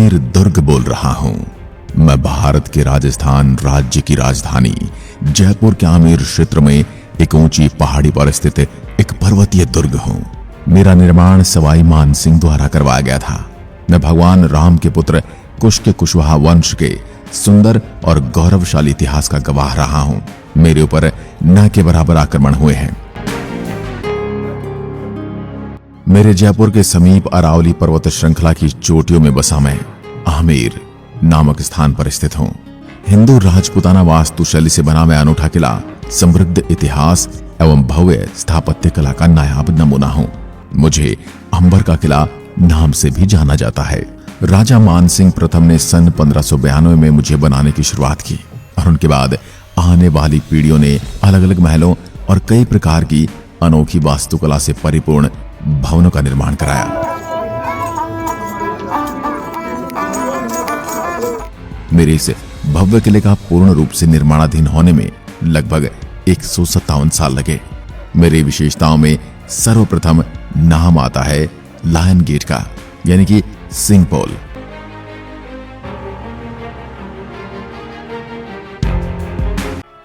आमेर दुर्ग बोल रहा हूं। मैं भारत के राजस्थान राज्य की राजधानी जयपुर के आमेर क्षेत्र में एक ऊंची पहाड़ी पर स्थित एक पर्वतीय दुर्ग हूं। मेरा निर्माण सवाई मान सिंह द्वारा करवाया गया था। मैं भगवान राम के पुत्र कुश के कुशवाहा वंश के सुंदर और गौरवशाली इतिहास का गवाह रहा हूं। मेरे ऊपर न के बराबर आक्रमण हुए हैं। मेरे जयपुर के समीप अरावली पर्वत श्रृंखला की चोटियों में बसा मैं आमेर नामक स्थान पर स्थित हूं। हिंदू राजपूताना वास्तुशैली से बना मैं अनूठा किला समृद्ध इतिहास एवं भव्य स्थापत्य कला का नायाब नमूना हूं। मुझे अंबर का किला नाम से भी जाना जाता है। राजा मान सिंह प्रथम ने सन 1592 में मुझे बनाने की शुरुआत की और उनके बाद आने वाली पीढ़ियों ने अलग अलग महलों और कई प्रकार की अनोखी वास्तुकला से परिपूर्ण भवनों का निर्माण कराया। मेरे इस भव्य किले का पूर्ण रूप से निर्माणाधीन होने में लगभग 157 साल लगे। मेरी विशेषताओं में सर्वप्रथम नाम आता है लायन गेट का, यानी कि सिंह पोल।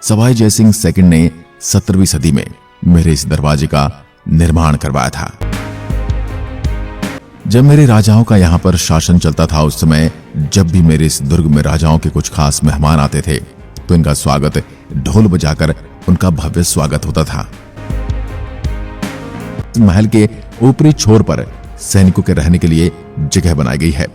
सवाई जयसिंह सेकंड ने 17वीं सदी में मेरे इस दरवाजे का निर्माण करवाया था। जब मेरे राजाओं का यहां पर शासन चलता था, उस समय जब भी मेरे इस दुर्ग में राजाओं के कुछ खास मेहमान आते थे तो इनका स्वागत ढोल बजाकर उनका भव्य स्वागत होता था। महल के ऊपरी छोर पर सैनिकों के रहने के लिए जगह बनाई गई है।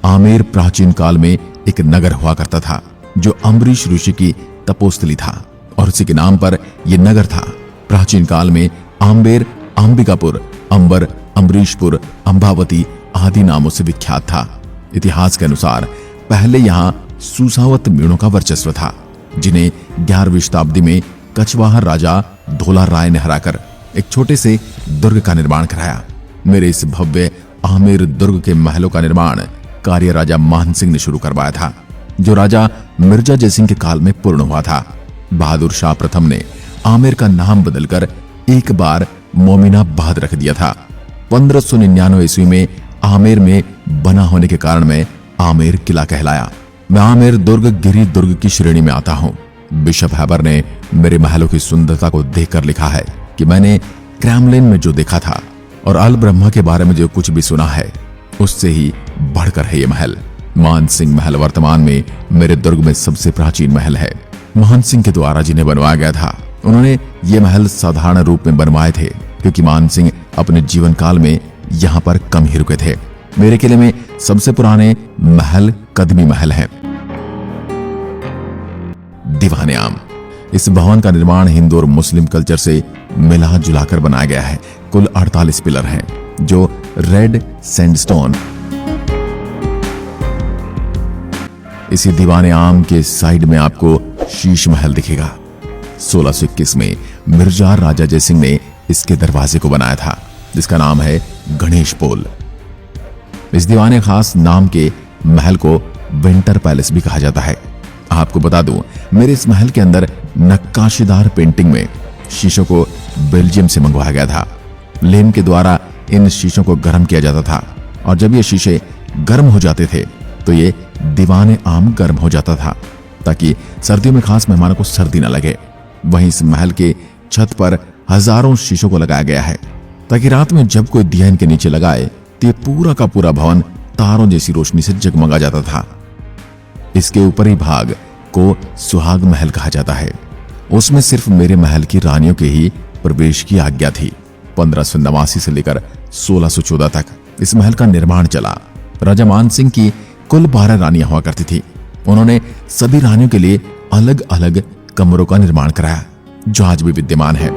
आमेर प्राचीन काल में एक नगर हुआ करता था जो अम्बरीश ऋषि की तपोस्थली था और उसी के नाम पर यह नगर था। प्राचीन काल में आम्बेर, अंबिकापुर, अंबर, अम्बरीशपुर, अंबावती आदि नामों से विख्यात था। इतिहास के अनुसार पहले यहां सुसावत मीणों का वर्चस्व था, जिन्हें 11वीं शताब्दी में कछवाहा राजा धोला राय ने हराकर एक छोटे से दुर्ग का निर्माण कराया। मेरे इस भव्य आमेर दुर्ग के महलों का निर्माण कार्य राजा मान सिंह ने शुरू करवाया था, जो राजा मिर्जा जयसिंह के काल में पूर्ण हुआ था। बहादुर शाह प्रथम ने आमेर का नाम बदलकर एक बार मोमिनाबाद रख दिया था। 1599 ईस्वी में आमेर में बना होने के कारण में आमेर किला कहलाया। मैं आमेर दुर्ग गिरी दुर्ग की श्रेणी में आता हूं। बिशप हैबर ने मेरे महलों की सुंदरता को देखकर लिखा है कि मैंने क्रेमलिन में जो देखा था और अल ब्रह्मा के बारे में जो कुछ भी सुना है, उससे ही बढ़कर है ये महल। मान सिंह महल वर्तमान में मेरे दुर्ग में सबसे प्राचीन महल है। मान सिंह के द्वारा जिन्हें बनवाया गया था, उन्होंने ये महल साधारण रूप में बनवाए थे क्योंकि मान सिंह अपने जीवन काल में यहाँ पर कम ही रुके थे। मेरे किले में सबसे पुराने महल कदमी महल है। दीवाने आम, इस भवन का निर्माण हिंदू और मुस्लिम कल्चर से मिला जुलाकर बनाया गया है। कुल 48 पिलर हैं जो रेड सैंडस्टोन। इसी दीवाने आम के साइड में आपको शीश महल दिखेगा। 1621 में मिर्जा राजा जयसिंह ने इसके दरवाजे को बनाया था, जिसका नाम है गणेश पोल। इस दीवाने खास नाम के महल को विंटर पैलेस भी कहा जाता है। आपको बता दूं, मेरे इस महल के अंदर नक्काशीदार पेंटिंग में शीशों को बेल्जियम से मंगवाया गया था। लेम के द्वारा इन शीशों को गर्म किया जाता था और जब ये शीशे गर्म हो जाते थे तो ये दीवाने आम गर्म हो जाता था ताकि सर्दियों में खास मेहमानों को सर्दी न लगे। वहीं इस महल के छत पर हजारों शीशों को लगाया गया है ताकि रात में जब कोई दिया इनके नीचे लगाए तो ये पूरा का पूरा भवन तारों जैसी रोशनी से जगमगा जाता था। इसके ऊपरी भाग को सुहाग महल कहा जाता है। उसमें सिर्फ मेरे महल की रानियों के ही प्रवेश की आज्ञा थी। 1589 से लेकर 1614 तक इस महल का निर्माण चला। राजा मान सिंह की कुल 12 रानियां हुआ करती थी। उन्होंने सभी रानियों के लिए अलग अलग कमरों का निर्माण कराया, जो आज भी विद्यमान है।